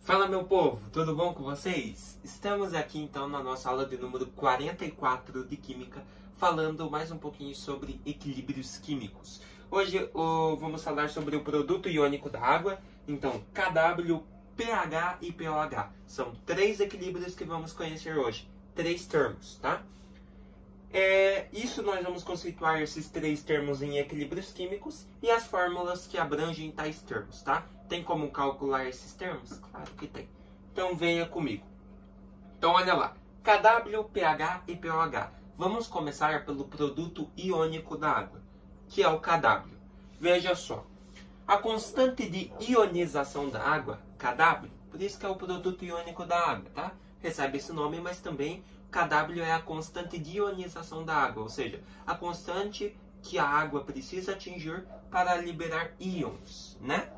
Fala, meu povo, tudo bom com vocês? Estamos aqui então na nossa aula de número 44 de Química, falando mais um pouquinho sobre equilíbrios químicos. Hoje vamos falar sobre o produto iônico da água, então KW, pH e pOH. São três equilíbrios que vamos conhecer hoje, três termos, tá? Isso nós vamos conceituar esses três termos em equilíbrios químicos e as fórmulas que abrangem tais termos, tá? Tem como calcular esses termos? Claro que tem. Então venha comigo. Então olha lá, KW, pH e pOH. Vamos começar pelo produto iônico da água, que é o KW. Veja só, a constante de ionização da água, KW, por isso que é o produto iônico da água, tá? Recebe esse nome, mas também KW é a constante de ionização da água, ou seja, a constante que a água precisa atingir para liberar íons, né?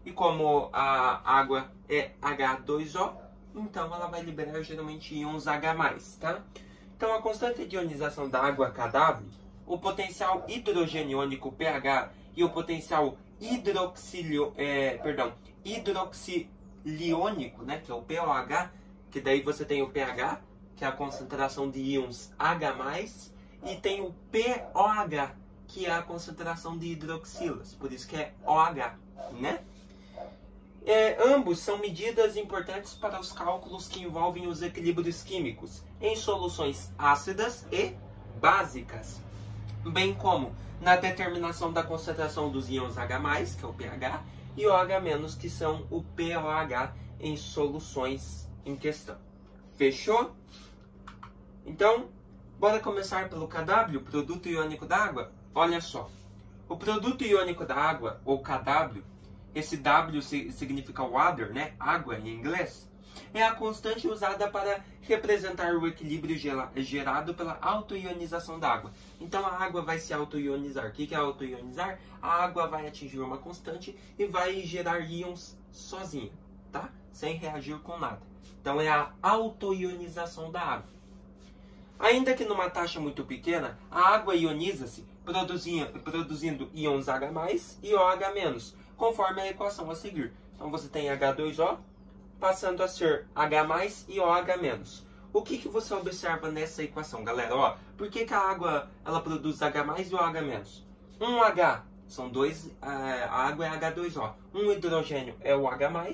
E como a água é H2O, então ela vai liberar geralmente íons H+, tá? Então a constante de ionização da água KW, o potencial hidrogeniônico pH e o potencial hidroxiliônico, né, que é o pOH, que daí você tem o pH, que é a concentração de íons H+, e tem o pOH, que é a concentração de hidroxilas, por isso que é OH, né? Ambos são medidas importantes para os cálculos que envolvem os equilíbrios químicos em soluções ácidas e básicas, bem como na determinação da concentração dos íons H+, que é o pH, e OH-, que são o pOH em soluções em questão. Fechou? Então, bora começar pelo KW, produto iônico da água? Olha só, o produto iônico da água, ou KW, esse W significa water, né? Água em inglês, é a constante usada para representar o equilíbrio gerado pela autoionização da água. Então a água vai se autoionizar. O que é autoionizar? A água vai atingir uma constante e vai gerar íons sozinha, tá? Sem reagir com nada. Então é a autoionização da água. Ainda que numa taxa muito pequena, a água ioniza-se produzindo íons H+, e OH-, conforme a equação a seguir. Então você tem H2O passando a ser H+ e OH-. O que você observa nessa equação, galera? Ó, por que a água ela produz H+ e OH-? Um H são dois, a água é H2O. Um hidrogênio é o H+,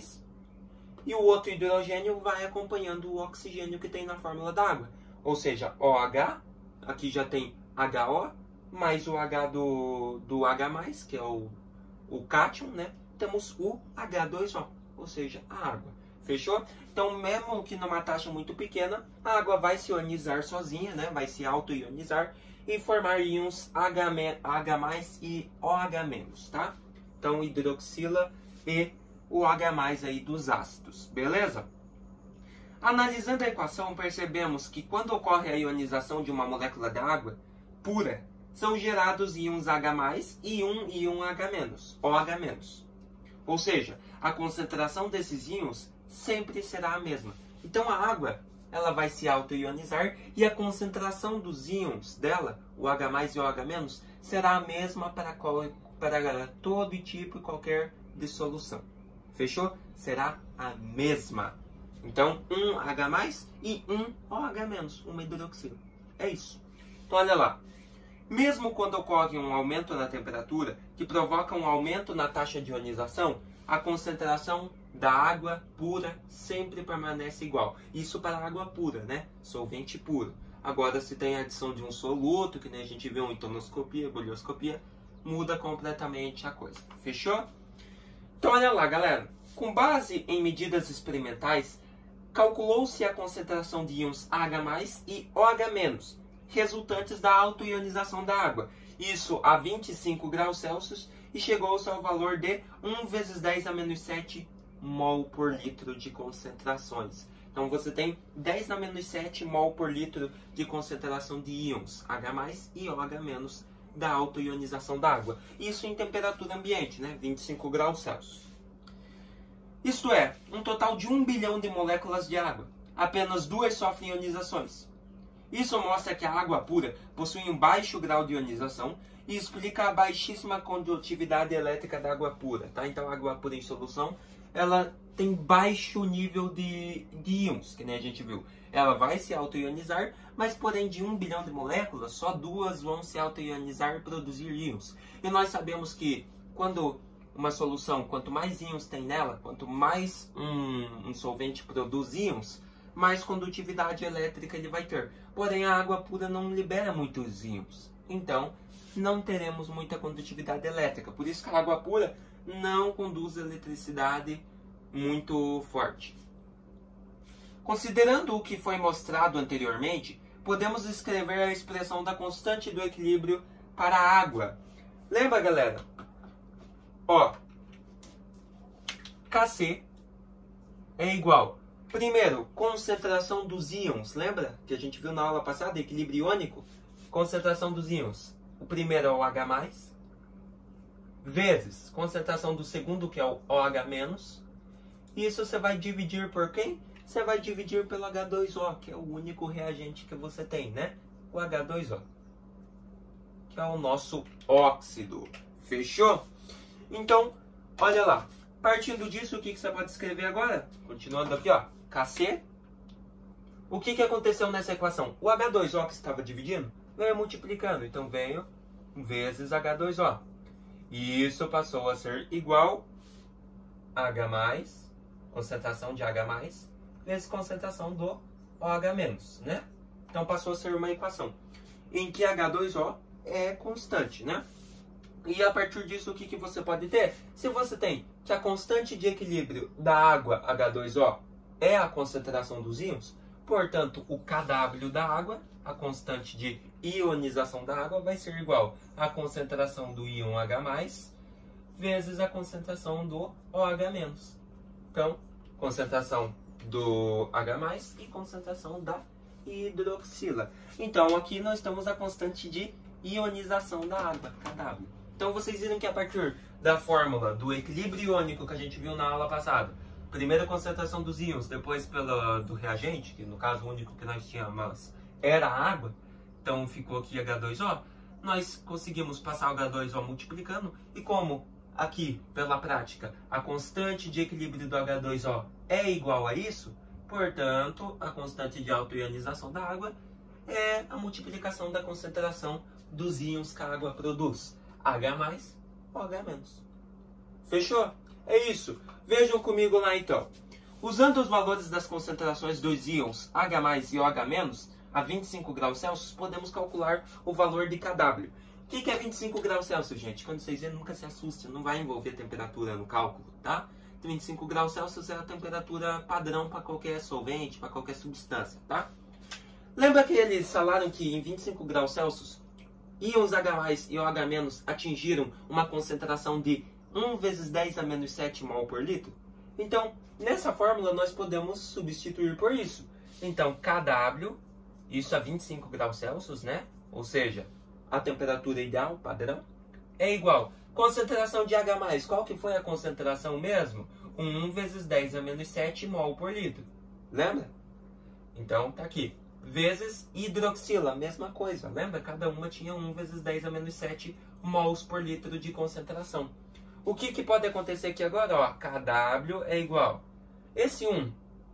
e o outro hidrogênio vai acompanhando o oxigênio que tem na fórmula da água. Ou seja, OH, aqui já tem HO, mais o H do H+, que é o cátion, né? Temos o H2O, ou seja, a água. Fechou? Então, mesmo que numa taxa muito pequena, a água vai se ionizar sozinha, né? Vai se auto-ionizar e formar íons H+ e OH-, tá? Então, hidroxila e o H+ aí dos ácidos, beleza? Analisando a equação, percebemos que quando ocorre a ionização de uma molécula de água pura, são gerados íons H+ e um íon OH-. Ou seja, a concentração desses íons sempre será a mesma. Então a água ela vai se auto-ionizar e a concentração dos íons dela, o H+ e o OH-, será a mesma para todo tipo e qualquer dissolução. Fechou? Será a mesma. Então, um H+ e um OH-, uma hidroxila. É isso. Então olha lá. Mesmo quando ocorre um aumento na temperatura, que provoca um aumento na taxa de ionização, a concentração da água pura sempre permanece igual. Isso para a água pura, né? Solvente puro. Agora, se tem a adição de um soluto, que nem a gente viu em tonoscopia, bolhoscopia, muda completamente a coisa. Fechou? Então, olha lá, galera. Com base em medidas experimentais, calculou-se a concentração de íons H+ e OH-, resultantes da autoionização da água. Isso a 25 graus Celsius e chegou-se ao valor de 1 × 10⁻⁷ mol por litro de concentrações. Então você tem 10⁻⁷ mol por litro de concentração de íons H+ e OH- da autoionização da água. Isso em temperatura ambiente, né? 25 graus Celsius. Isto é, um total de 1 bilhão de moléculas de água. Apenas 2 sofrem ionizações. Isso mostra que a água pura possui um baixo grau de ionização e explica a baixíssima condutividade elétrica da água pura, tá? Então, a água pura em solução ela tem baixo nível de íons, que nem a gente viu. Ela vai se auto-ionizar, mas porém de 1 bilhão de moléculas, só 2 vão se auto-ionizar e produzir íons. E nós sabemos que quando uma solução, quanto mais íons tem nela, quanto mais um solvente produz íons, mais condutividade elétrica ele vai ter. Porém, a água pura não libera muitos íons. Então, não teremos muita condutividade elétrica. Por isso que a água pura não conduz eletricidade muito forte. Considerando o que foi mostrado anteriormente, podemos escrever a expressão da constante do equilíbrio para a água. Lembra, galera? Ó, Kc é igual, primeiro, concentração dos íons. Lembra que a gente viu na aula passada, equilíbrio iônico? Concentração dos íons. O primeiro é o H+, vezes concentração do segundo, que é o OH-. Isso você vai dividir por quem? Você vai dividir pelo H2O, que é o único reagente que você tem, né? O H2O, que é o nosso óxido. Fechou? Então, olha lá. Partindo disso, o que você pode escrever agora? Continuando aqui, ó. Kc. O que aconteceu nessa equação? O H2O que estava dividindo veio multiplicando. Então, veio vezes H2O. E isso passou a ser igual a H+, concentração de H+, vezes concentração do OH-, né? Então, passou a ser uma equação em que H2O é constante, né? E a partir disso, o que você pode ter? Se você tem que a constante de equilíbrio da água H2O é a concentração dos íons, portanto, o Kw da água, a constante de ionização da água, vai ser igual à concentração do íon H+, vezes a concentração do OH-. Então, concentração do H+, e concentração da hidroxila. Então, aqui nós temos a constante de ionização da água, Kw. Então, vocês viram que a partir da fórmula do equilíbrio iônico que a gente viu na aula passada, primeira concentração dos íons, depois do reagente, que no caso o único que nós tínhamos era a água, então ficou aqui H2O, nós conseguimos passar o H2O multiplicando, e como aqui, pela prática, a constante de equilíbrio do H2O é igual a isso, portanto, a constante de autoionização da água é a multiplicação da concentração dos íons que a água produz. H+, OH-. Fechou? É isso. Vejam comigo lá então. Usando os valores das concentrações dos íons H+ e OH- a 25 graus Celsius, podemos calcular o valor de Kw. O que é 25 graus Celsius, gente? Quando vocês verem, nunca se assustem, não vai envolver temperatura no cálculo, tá? 25 graus Celsius é a temperatura padrão para qualquer solvente, para qualquer substância, tá? Lembra que eles falaram que em 25 graus Celsius, íons H+ e OH- atingiram uma concentração de 1 vezes 10 a menos 7 mol por litro? Então, nessa fórmula, nós podemos substituir por isso. Então, Kw, isso a 25 graus Celsius, né? Ou seja, a temperatura ideal, padrão, é igual. Concentração de H+, qual que foi a concentração mesmo? 1 vezes 10 a menos 7 mol por litro. Lembra? Então, tá aqui. Vezes hidroxila, mesma coisa. Lembra? Cada uma tinha 1 vezes 10 a menos 7 mols por litro de concentração. O que pode acontecer aqui agora? Ó, Kw é igual. Esse 1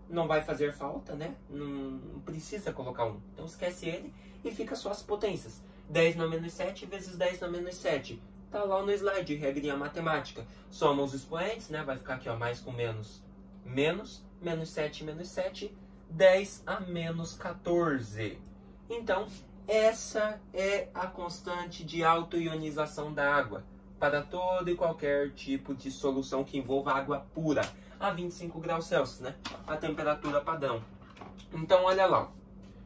não vai fazer falta, né? Não precisa colocar 1. Então esquece ele e fica só as potências. 10 na menos 7 vezes 10 na menos 7. Tá lá no slide, regrinha matemática. Soma os expoentes, né? Vai ficar aqui, ó, mais com menos. Menos 7 menos 7. 10 a menos 14. Então, essa é a constante de autoionização da água para todo e qualquer tipo de solução que envolva água pura, a 25 graus Celsius, né? A temperatura padrão. Então, olha lá.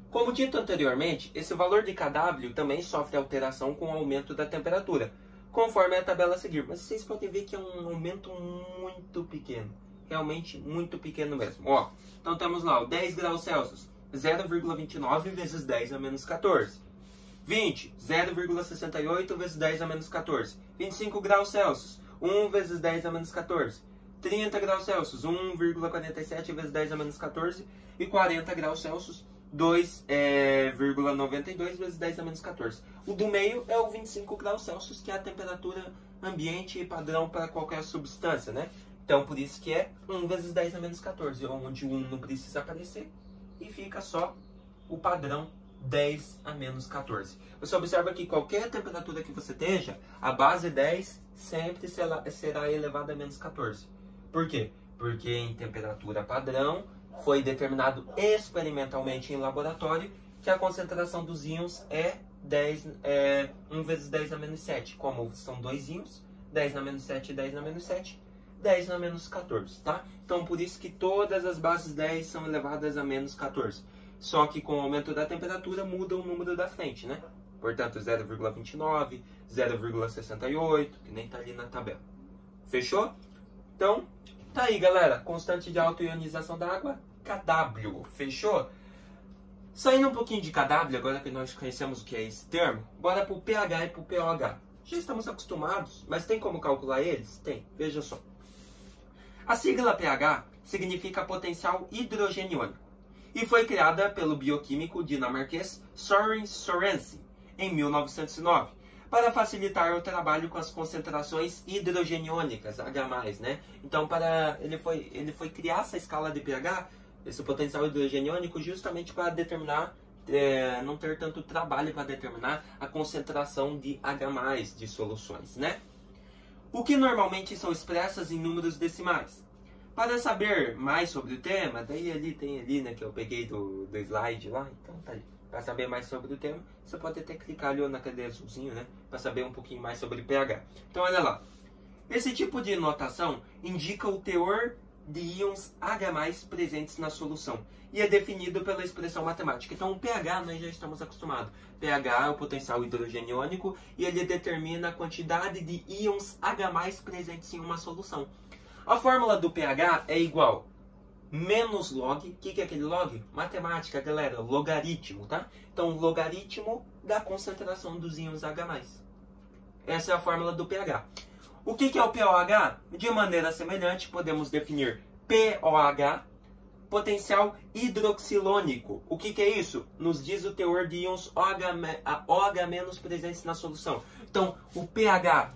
Como dito anteriormente, esse valor de Kw também sofre alteração com o aumento da temperatura, conforme a tabela a seguir. Mas vocês podem ver que é um aumento muito pequeno. Realmente muito pequeno mesmo. Ó, então temos lá o 10 graus Celsius, 0,29 vezes 10 a menos 14. 20, 0,68 vezes 10 a menos 14. 25 graus Celsius, 1 vezes 10 a menos 14. 30 graus Celsius, 1,47 vezes 10 a menos 14. E 40 graus Celsius, 2,92 vezes 10 a menos 14. O do meio é o 25 graus Celsius, que é a temperatura ambiente padrão para qualquer substância, né? Então, por isso que é 1 vezes 10 a menos 14, onde o 1 não precisa aparecer e fica só o padrão 10 a menos 14. Você observa que qualquer temperatura que você esteja, a base 10 sempre será elevada a menos 14. Por quê? Porque em temperatura padrão foi determinado experimentalmente em laboratório que a concentração dos íons é 1 vezes 10 a menos 7. Como são dois íons, 10 na menos 7 e 10 na menos 7, 10 na menos 14, tá? Então, por isso que todas as bases 10 são elevadas a menos 14. Só que com o aumento da temperatura muda o número da frente, né? Portanto, 0,29, 0,68, que nem tá ali na tabela. Fechou? Então, tá aí, galera. Constante de autoionização da água, kW. Fechou? Saindo um pouquinho de kW, agora que nós conhecemos o que é esse termo, bora pro pH e pro pOH. Já estamos acostumados, mas tem como calcular eles? Tem. Veja só. A sigla pH significa potencial hidrogeniônico e foi criada pelo bioquímico dinamarquês Søren Sørensen em 1909 para facilitar o trabalho com as concentrações hidrogeniônicas, H+, né? Então, ele foi criar essa escala de pH, esse potencial hidrogeniônico, justamente para determinar, não ter tanto trabalho para determinar a concentração de H+, de soluções, né? O que normalmente são expressas em números decimais. Para saber mais sobre o tema, daí tem ali, né, que eu peguei do slide lá, então tá ali. Para saber mais sobre o tema, você pode até clicar ali naquele azulzinho, né, para saber um pouquinho mais sobre pH. Então olha lá, esse tipo de notação indica o teor de íons H+ presentes na solução e é definido pela expressão matemática. Então o pH nós já estamos acostumados. pH é o potencial hidrogeniônico e ele determina a quantidade de íons H+ presentes em uma solução. A fórmula do pH é igual menos log. O que é aquele log? Matemática, galera, logaritmo, tá? Então logaritmo da concentração dos íons H+. Essa é a fórmula do pH. O que é o pOH? De maneira semelhante, podemos definir pOH, potencial hidroxilônico. O que é isso? Nos diz o teor de íons OH- presentes na solução. Então, o pH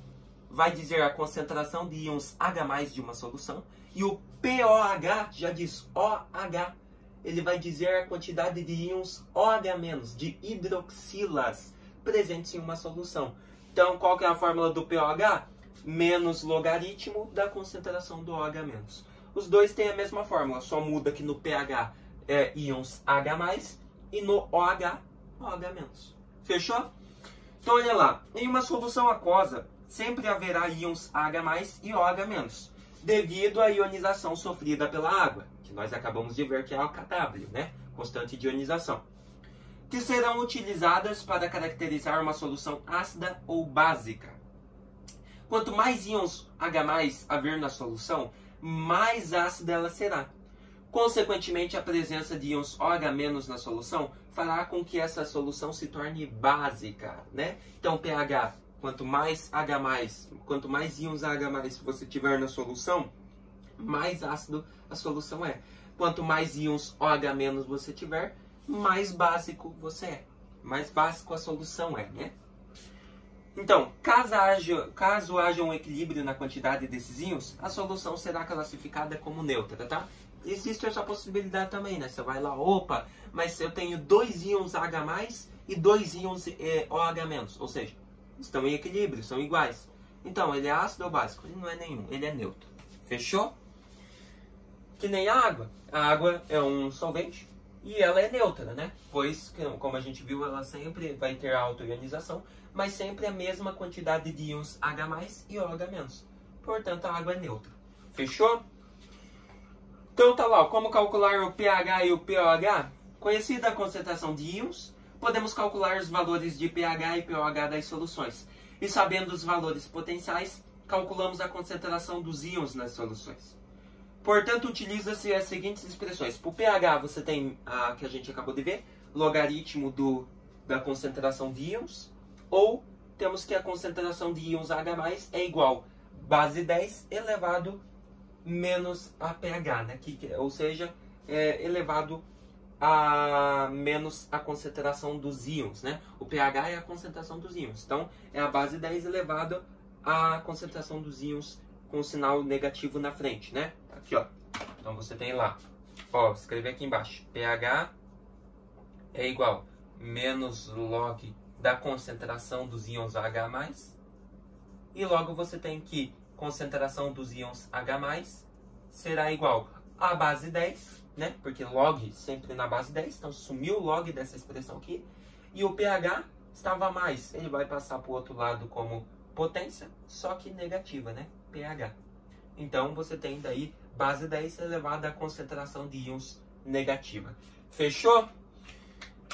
vai dizer a concentração de íons H+ de uma solução. E o pOH já diz OH. Ele vai dizer a quantidade de íons OH-, de hidroxilas, presentes em uma solução. Então, qual que é a fórmula do pOH? Menos logaritmo da concentração do OH-. Os dois têm a mesma fórmula, só muda que no pH é íons H+, e no OH, OH-. Fechou? Então, olha lá. Em uma solução aquosa, sempre haverá íons H+ e OH-, devido à ionização sofrida pela água, que nós acabamos de ver que é a kW, né? Constante de ionização, que serão utilizadas para caracterizar uma solução ácida ou básica. Quanto mais íons H+ haver na solução, mais ácida ela será. Consequentemente, a presença de íons OH- na solução fará com que essa solução se torne básica, né? Então, pH, quanto mais H+, quanto mais íons H+ você tiver na solução, mais ácido a solução é. Quanto mais íons OH- você tiver, mais básico você é. Mais básico a solução é, né? Então, caso haja um equilíbrio na quantidade desses íons, a solução será classificada como neutra, tá? Existe essa possibilidade também, né? Você vai lá, opa, mas eu tenho 2 íons H+ e 2 íons OH-, ou seja, estão em equilíbrio, são iguais. Então, ele é ácido ou básico? Ele não é nenhum, ele é neutro. Fechou? Que nem a água. A água é um solvente e ela é neutra, né? Pois, como a gente viu, ela sempre vai ter autoionização, mas sempre a mesma quantidade de íons H+ e OH-. Portanto, a água é neutra. Fechou? Então tá lá, como calcular o pH e o pOH? Conhecida a concentração de íons, podemos calcular os valores de pH e pOH das soluções. E sabendo os valores potenciais, calculamos a concentração dos íons nas soluções. Portanto, utiliza-se as seguintes expressões. Para o pH, você tem a que a gente acabou de ver, logaritmo da concentração de íons, ou temos que a concentração de íons H+ é igual base 10 elevado menos a pH, né? Ou seja, elevado a menos a concentração dos íons, né? O pH é a concentração dos íons. Então, é a base 10 elevado à concentração dos íons com o sinal negativo na frente, né? Aqui, ó. Então você tem lá, ó, escrever aqui embaixo, pH é igual menos log da concentração dos íons H+, e logo você tem que concentração dos íons H+, será igual a base 10, né? Porque log sempre na base 10, então sumiu o log dessa expressão aqui, e o pH estava mais, ele vai passar para o outro lado como potência, só que negativa, né? pH. Então você tem daí base 10 elevada à concentração de íons negativa. Fechou?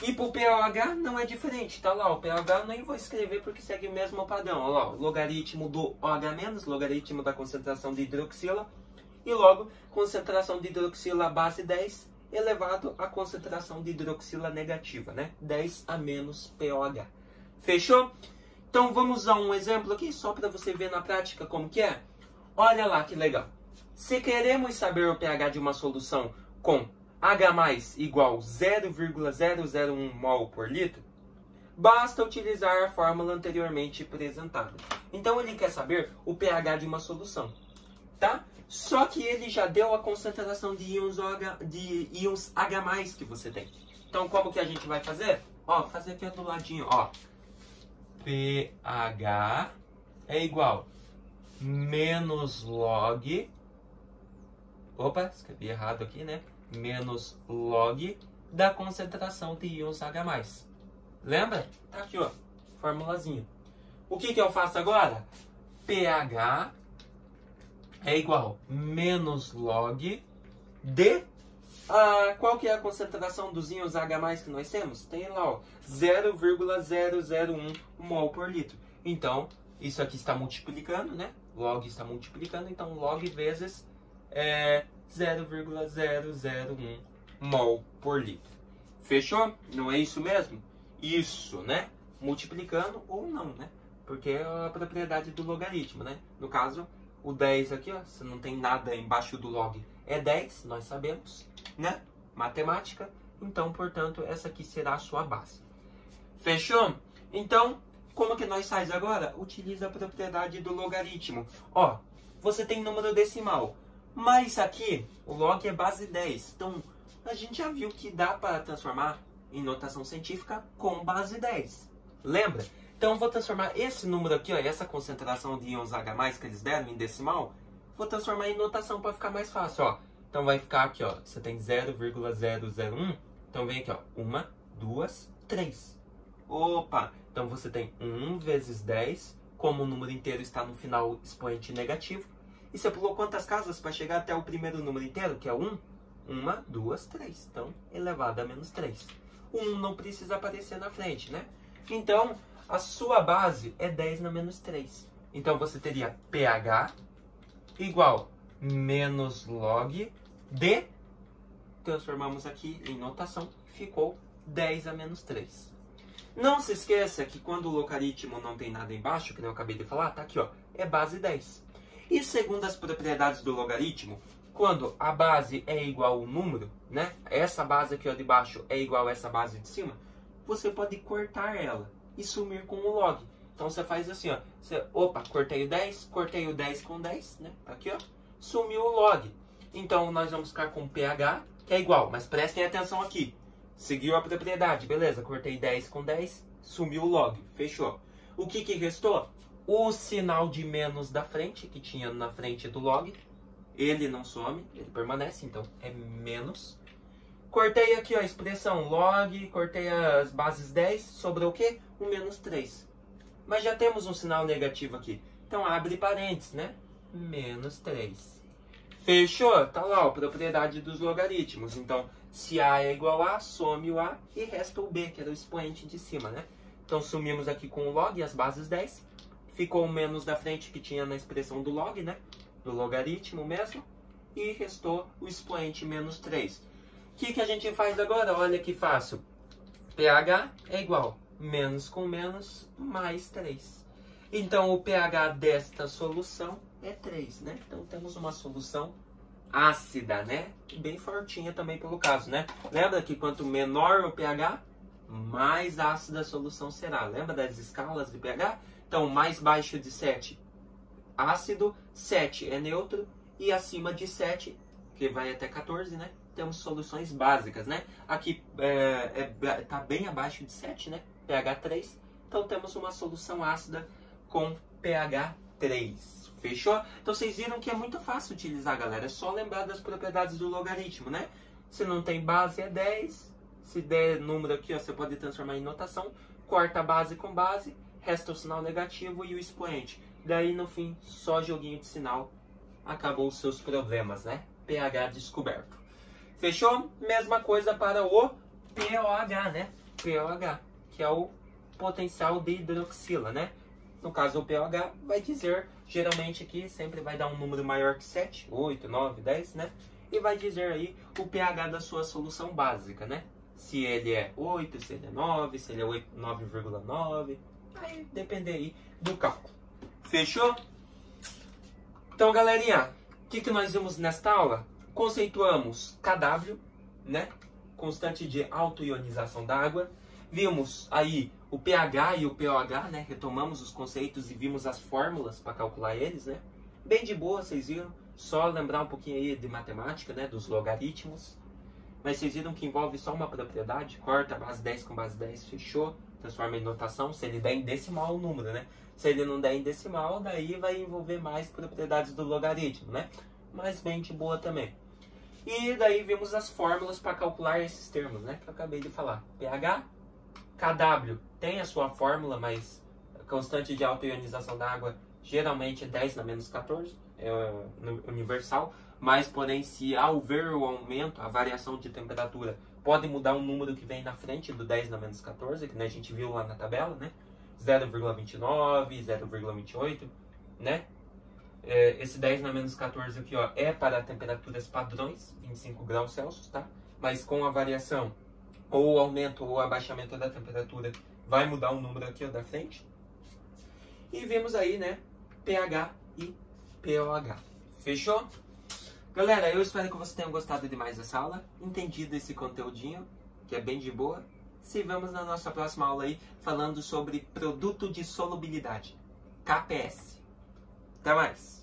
E para o pOH não é diferente, tá lá, o pOH nem vou escrever porque segue o mesmo padrão. Olha lá, logaritmo do OH-, logaritmo da concentração de hidroxila, e logo concentração de hidroxila base 10 elevado à concentração de hidroxila negativa, né? 10 a menos pOH. Fechou? Então vamos usar um exemplo aqui só para você ver na prática como que é. Olha lá que legal. Se queremos saber o pH de uma solução com H+ igual 0,001 mol por litro, basta utilizar a fórmula anteriormente apresentada. Então ele quer saber o pH de uma solução, tá? Só que ele já deu a concentração de íons H+ que você tem. Então como que a gente vai fazer? Ó, fazer aqui do ladinho, ó. pH é igual menos log, opa, escrevi errado aqui, né? Menos log da concentração de íons H+. Lembra? Tá aqui, ó, formulazinha. O que que eu faço agora? pH é igual menos log de... qual que é a concentração dos íons H+ que nós temos? Tem lá, ó, 0,001 mol por litro. Então, isso aqui está multiplicando, né? Log está multiplicando, então log vezes 0,001 mol por litro. Fechou? Não é isso mesmo? Isso, né? Multiplicando ou não, né? Porque é a propriedade do logaritmo, né? No caso, o 10 aqui, ó, se não tem nada embaixo do log, é 10, nós sabemos, né? Matemática. Então, portanto, essa aqui será a sua base. Fechou? Então, como que nós faz agora? Utiliza a propriedade do logaritmo. Ó, você tem número decimal, mas aqui o log é base 10. Então, a gente já viu que dá para transformar em notação científica com base 10. Lembra? Então, vou transformar esse número aqui, ó, essa concentração de íons H+ que eles deram em decimal, vou transformar em notação para ficar mais fácil, ó. Então, vai ficar aqui, ó, você tem 0,001, então vem aqui, ó, 1, 2, 3. Opa! Então, você tem 1 vezes 10, como o número inteiro está no final expoente negativo. E você pulou quantas casas para chegar até o primeiro número inteiro, que é 1? 1, 2, 3. Então, elevado a menos 3. O 1 não precisa aparecer na frente, né? Então, a sua base é 10 na menos 3. Então, você teria pH igual menos log de... Transformamos aqui em notação. Ficou 10 a menos 3. Não se esqueça que quando o logaritmo não tem nada embaixo, que eu acabei de falar, tá aqui, ó, é base 10. E segundo as propriedades do logaritmo, quando a base é igual ao número, né? Essa base aqui, ó, de baixo é igual a essa base de cima, você pode cortar ela e sumir com o log. Então você faz assim, ó, você, opa, cortei o 10 com 10, né? Tá aqui, ó, sumiu o log. Então nós vamos ficar com pH, que é igual, mas prestem atenção aqui. Seguiu a propriedade, beleza? Cortei 10 com 10, sumiu o log, fechou. O que que restou? O sinal de menos da frente, que tinha na frente do log, ele não some, ele permanece, então é menos. Cortei aqui, ó, a expressão log, cortei as bases 10, sobrou o quê? O menos 3. Mas já temos um sinal negativo aqui, então abre parênteses, né? Menos 3. Fechou? Tá lá, ó, propriedade dos logaritmos. Então, se A é igual a, some o A e resta o B, que era o expoente de cima, né? Então, sumimos aqui com o log, as bases 10. Ficou o menos da frente que tinha na expressão do log, né? Do logaritmo mesmo. E restou o expoente menos 3. O que a gente faz agora? Olha que fácil. pH é igual menos com menos mais 3. Então, o pH desta solução é 3, né? Então, temos uma solução ácida, né? Bem fortinha também pelo caso, né? Lembra que quanto menor o pH, mais ácida a solução será. Lembra das escalas de pH? Então, mais baixo de 7, ácido. 7 é neutro e acima de 7, que vai até 14, né? Temos soluções básicas, né? Aqui tá bem abaixo de 7, né? pH 3. Então temos uma solução ácida com pH 3. Fechou? Então vocês viram que é muito fácil utilizar, galera. É só lembrar das propriedades do logaritmo, né? Se não tem base é 10. Se der número aqui, ó, você pode transformar em notação. Corta a base com base, resta o sinal negativo e o expoente. Daí no fim, só joguinho de sinal. Acabou os seus problemas, né? pH descoberto. Fechou? Mesma coisa para o POH, né? POH, que é o potencial de hidroxila, né? No caso, o POH vai dizer, geralmente aqui sempre vai dar um número maior que 7, 8, 9, 10, né? E vai dizer aí o pH da sua solução básica, né? Se ele é 8, se ele é 9, se ele é 9,9, aí depende aí do cálculo. Fechou? Então, galerinha, o que nós vimos nesta aula? Conceituamos KW, né? Constante de autoionização da água. Vimos aí o pH e o POH, né? Retomamos os conceitos e vimos as fórmulas para calcular eles, né? Bem de boa, vocês viram? Só lembrar um pouquinho aí de matemática, né? Dos logaritmos. Mas vocês viram que envolve só uma propriedade? Corta base 10 com base 10, fechou? Transforma em notação, se ele der em decimal o número, né? Se ele não der em decimal, daí vai envolver mais propriedades do logaritmo, né? Mas bem de boa também. E daí vimos as fórmulas para calcular esses termos, né? Que eu acabei de falar. pH, KW tem a sua fórmula, mas a constante de autoionização da água geralmente é 10 na menos 14, é universal. Mas, porém, se houver o aumento, a variação de temperatura, pode mudar um número que vem na frente do 10 na menos 14, que, né, a gente viu lá na tabela, né? 0,29, 0,28, né? Esse 10 na menos 14 aqui, ó, é para temperaturas padrões, 25 graus Celsius, tá? Mas com a variação, ou aumento ou abaixamento da temperatura, vai mudar um número aqui, ó, da frente. E vimos aí, né, pH e POH. Fechou? Galera, eu espero que vocês tenham gostado demais dessa aula, entendido esse conteúdinho, que é bem de boa. Se vemos na nossa próxima aula aí, falando sobre produto de solubilidade, KPS. Até mais!